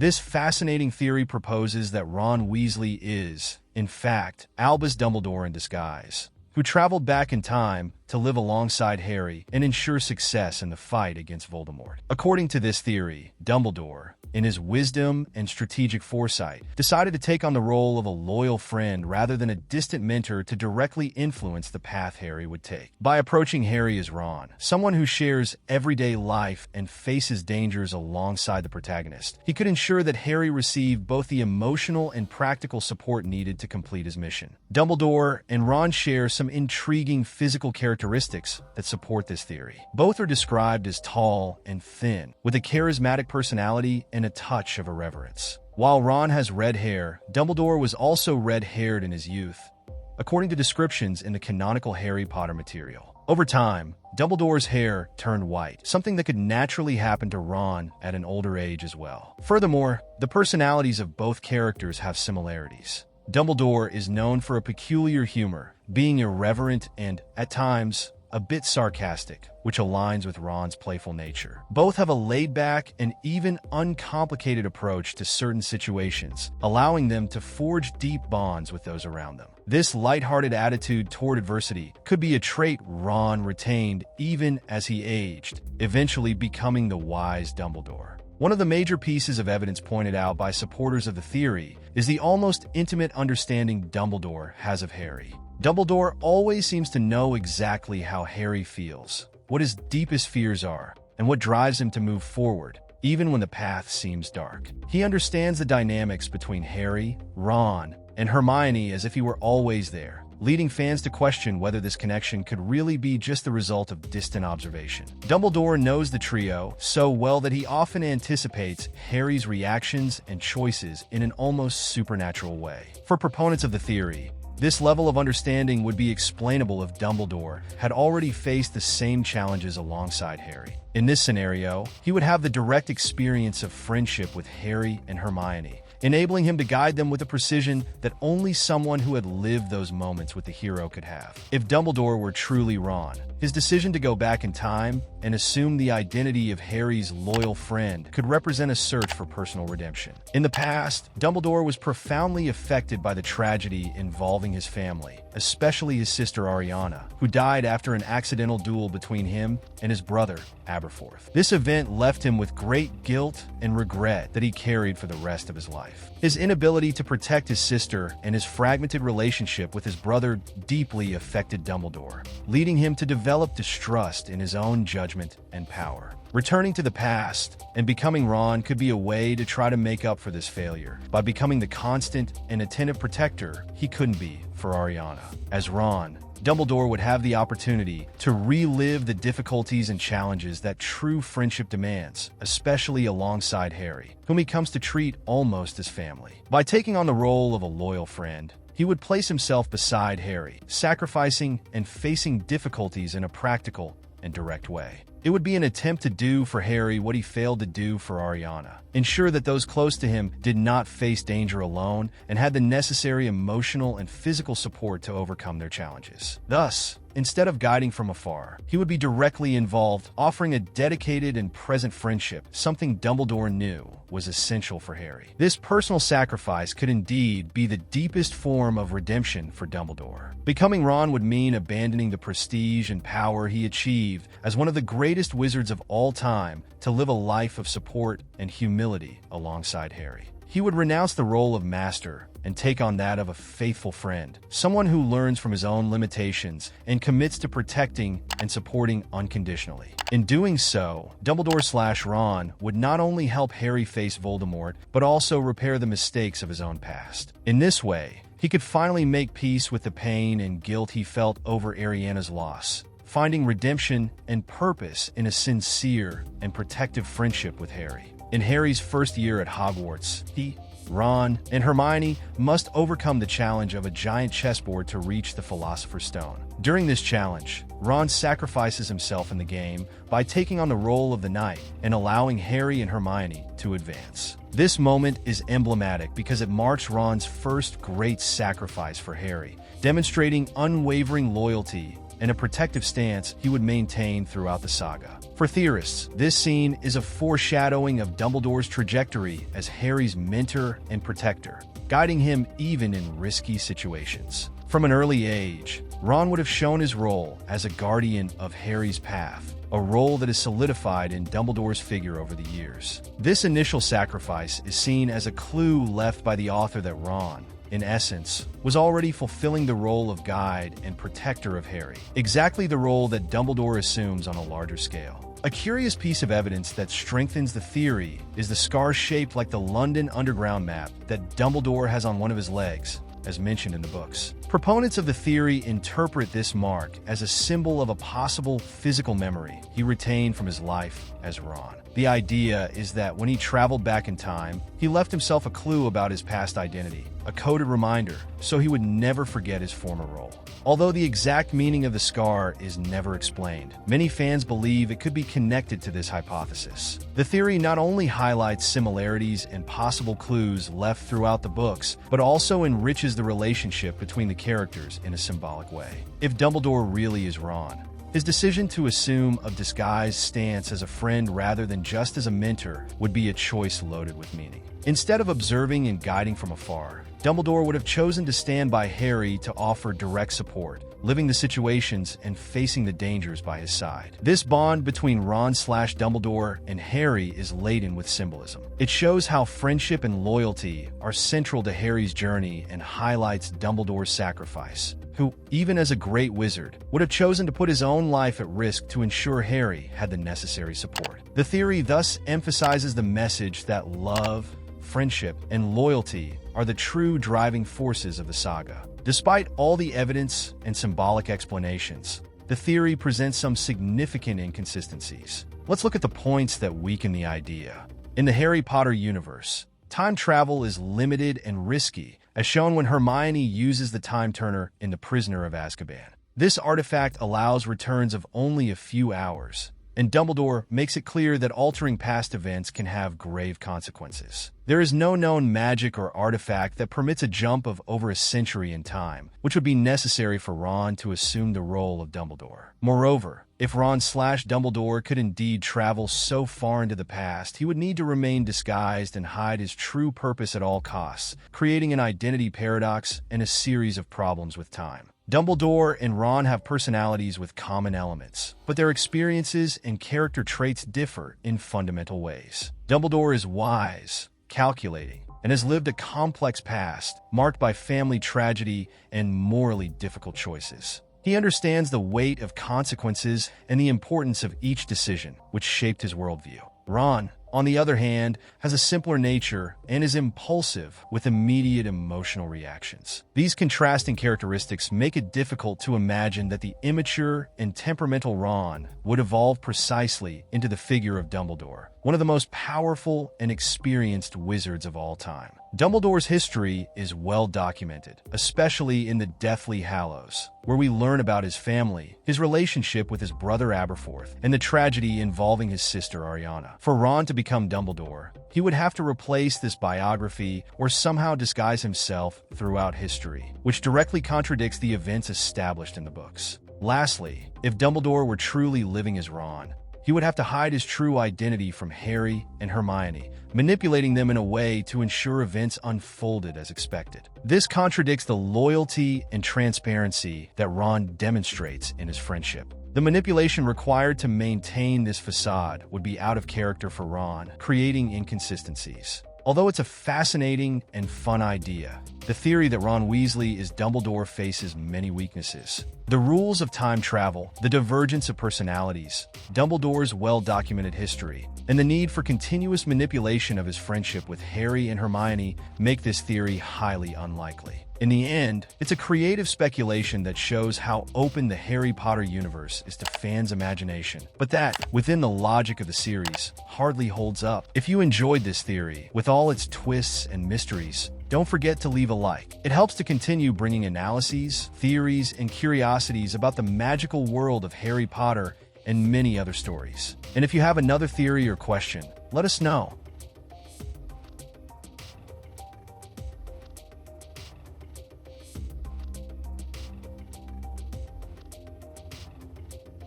This fascinating theory proposes that Ron Weasley is, in fact, Albus Dumbledore in disguise, who traveled back in time to live alongside Harry and ensure success in the fight against Voldemort. According to this theory, Dumbledore, in his wisdom and strategic foresight, decided to take on the role of a loyal friend rather than a distant mentor to directly influence the path Harry would take. By approaching Harry as Ron, someone who shares everyday life and faces dangers alongside the protagonist, he could ensure that Harry received both the emotional and practical support needed to complete his mission. Dumbledore and Ron share some intriguing physical characteristics that support this theory. Both are described as tall and thin, with a charismatic personality and a touch of irreverence. While Ron has red hair, Dumbledore was also red-haired in his youth, according to descriptions in the canonical Harry Potter material. Over time, Dumbledore's hair turned white, something that could naturally happen to Ron at an older age as well. Furthermore, the personalities of both characters have similarities. Dumbledore is known for a peculiar humor, being irreverent and, at times, a bit sarcastic, which aligns with Ron's playful nature. Both have a laid-back and even uncomplicated approach to certain situations, allowing them to forge deep bonds with those around them. This lighthearted attitude toward adversity could be a trait Ron retained even as he aged, eventually becoming the wise Dumbledore. One of the major pieces of evidence pointed out by supporters of the theory is the almost intimate understanding Dumbledore has of Harry. Dumbledore always seems to know exactly how Harry feels, what his deepest fears are, and what drives him to move forward, even when the path seems dark. He understands the dynamics between Harry, Ron, and Hermione as if he were always there, leading fans to question whether this connection could really be just the result of distant observation. Dumbledore knows the trio so well that he often anticipates Harry's reactions and choices in an almost supernatural way. For proponents of the theory, this level of understanding would be explainable if Dumbledore had already faced the same challenges alongside Harry. In this scenario, he would have the direct experience of friendship with Harry and Hermione, enabling him to guide them with a precision that only someone who had lived those moments with the hero could have. If Dumbledore were truly Ron, his decision to go back in time and assume the identity of Harry's loyal friend could represent a search for personal redemption. In the past, Dumbledore was profoundly affected by the tragedy involving his family, especially his sister Ariana, who died after an accidental duel between him and his brother, Aberforth. This event left him with great guilt and regret that he carried for the rest of his life. His inability to protect his sister and his fragmented relationship with his brother deeply affected Dumbledore, leading him to develop distrust in his own judgment and power. Returning to the past and becoming Ron could be a way to try to make up for this failure by becoming the constant and attentive protector he couldn't be for Ariana. As Ron, Dumbledore would have the opportunity to relive the difficulties and challenges that true friendship demands, especially alongside Harry, whom he comes to treat almost as family. By taking on the role of a loyal friend, he would place himself beside Harry, sacrificing and facing difficulties in a practical and direct way. It would be an attempt to do for Harry what he failed to do for Ariana, ensure that those close to him did not face danger alone and had the necessary emotional and physical support to overcome their challenges. Thus, instead of guiding from afar, he would be directly involved, offering a dedicated and present friendship, something Dumbledore knew was essential for Harry. This personal sacrifice could indeed be the deepest form of redemption for Dumbledore. Becoming Ron would mean abandoning the prestige and power he achieved as one of the greatest wizards of all time to live a life of support and humility alongside Harry. He would renounce the role of master and take on that of a faithful friend, someone who learns from his own limitations and commits to protecting and supporting unconditionally. In doing so, Dumbledore/Ron would not only help Harry face Voldemort, but also repair the mistakes of his own past. In this way, he could finally make peace with the pain and guilt he felt over Ariana's loss, finding redemption and purpose in a sincere and protective friendship with Harry. In Harry's first year at Hogwarts, he, Ron, and Hermione must overcome the challenge of a giant chessboard to reach the Philosopher's Stone. During this challenge, Ron sacrifices himself in the game by taking on the role of the knight and allowing Harry and Hermione to advance. This moment is emblematic because it marks Ron's first great sacrifice for Harry, demonstrating unwavering loyalty and a protective stance he would maintain throughout the saga. For theorists, this scene is a foreshadowing of Dumbledore's trajectory as Harry's mentor and protector, guiding him even in risky situations. From an early age, Ron would have shown his role as a guardian of Harry's path, a role that is solidified in Dumbledore's figure over the years. This initial sacrifice is seen as a clue left by the author that Ron, in essence, was already fulfilling the role of guide and protector of Harry, exactly the role that Dumbledore assumes on a larger scale. A curious piece of evidence that strengthens the theory is the scar shaped like the London Underground map that Dumbledore has on one of his legs, as mentioned in the books. Proponents of the theory interpret this mark as a symbol of a possible physical memory he retained from his life as Ron. The idea is that when he traveled back in time, he left himself a clue about his past identity, a coded reminder, so he would never forget his former role. Although the exact meaning of the scar is never explained, many fans believe it could be connected to this hypothesis. The theory not only highlights similarities and possible clues left throughout the books, but also enriches the relationship between the characters in a symbolic way. If Dumbledore really is Ron, his decision to assume a disguised stance as a friend rather than just as a mentor would be a choice loaded with meaning. Instead of observing and guiding from afar, Dumbledore would have chosen to stand by Harry to offer direct support, living the situations and facing the dangers by his side. This bond between Ron/Dumbledore and Harry is laden with symbolism. It shows how friendship and loyalty are central to Harry's journey and highlights Dumbledore's sacrifice, who, even as a great wizard, would have chosen to put his own life at risk to ensure Harry had the necessary support. The theory thus emphasizes the message that love, friendship, and loyalty are the true driving forces of the saga. Despite all the evidence and symbolic explanations, the theory presents some significant inconsistencies. Let's look at the points that weaken the idea. In the Harry Potter universe, time travel is limited and risky, as shown when Hermione uses the time turner in The Prisoner of Azkaban. This artifact allows returns of only a few hours, and Dumbledore makes it clear that altering past events can have grave consequences. There is no known magic or artifact that permits a jump of over a century in time, which would be necessary for Ron to assume the role of Dumbledore. Moreover, if Ron/Dumbledore could indeed travel so far into the past, he would need to remain disguised and hide his true purpose at all costs, creating an identity paradox and a series of problems with time. Dumbledore and Ron have personalities with common elements, but their experiences and character traits differ in fundamental ways. Dumbledore is wise, calculating, and has lived a complex past marked by family tragedy and morally difficult choices. He understands the weight of consequences and the importance of each decision, which shaped his worldview. Ron, on the other hand, has a simpler nature and is impulsive with immediate emotional reactions. These contrasting characteristics make it difficult to imagine that the immature and temperamental Ron would evolve precisely into the figure of Dumbledore, one of the most powerful and experienced wizards of all time. Dumbledore's history is well documented, especially in the Deathly Hallows, where we learn about his family, his relationship with his brother Aberforth, and the tragedy involving his sister Ariana. For Ron to become Dumbledore, he would have to replace this biography or somehow disguise himself throughout history, which directly contradicts the events established in the books. Lastly, if Dumbledore were truly living as Ron, he would have to hide his true identity from Harry and Hermione, manipulating them in a way to ensure events unfolded as expected. This contradicts the loyalty and transparency that Ron demonstrates in his friendship. The manipulation required to maintain this facade would be out of character for Ron, creating inconsistencies. Although it's a fascinating and fun idea, the theory that Ron Weasley is Dumbledore faces many weaknesses. The rules of time travel, the divergence of personalities, Dumbledore's well-documented history, and the need for continuous manipulation of his friendship with Harry and Hermione make this theory highly unlikely. In the end, it's a creative speculation that shows how open the Harry Potter universe is to fans' imagination, but that, within the logic of the series, hardly holds up. If you enjoyed this theory, with all its twists and mysteries, don't forget to leave a like. It helps to continue bringing analyses, theories, and curiosities about the magical world of Harry Potter and many other stories. And if you have another theory or question, let us know.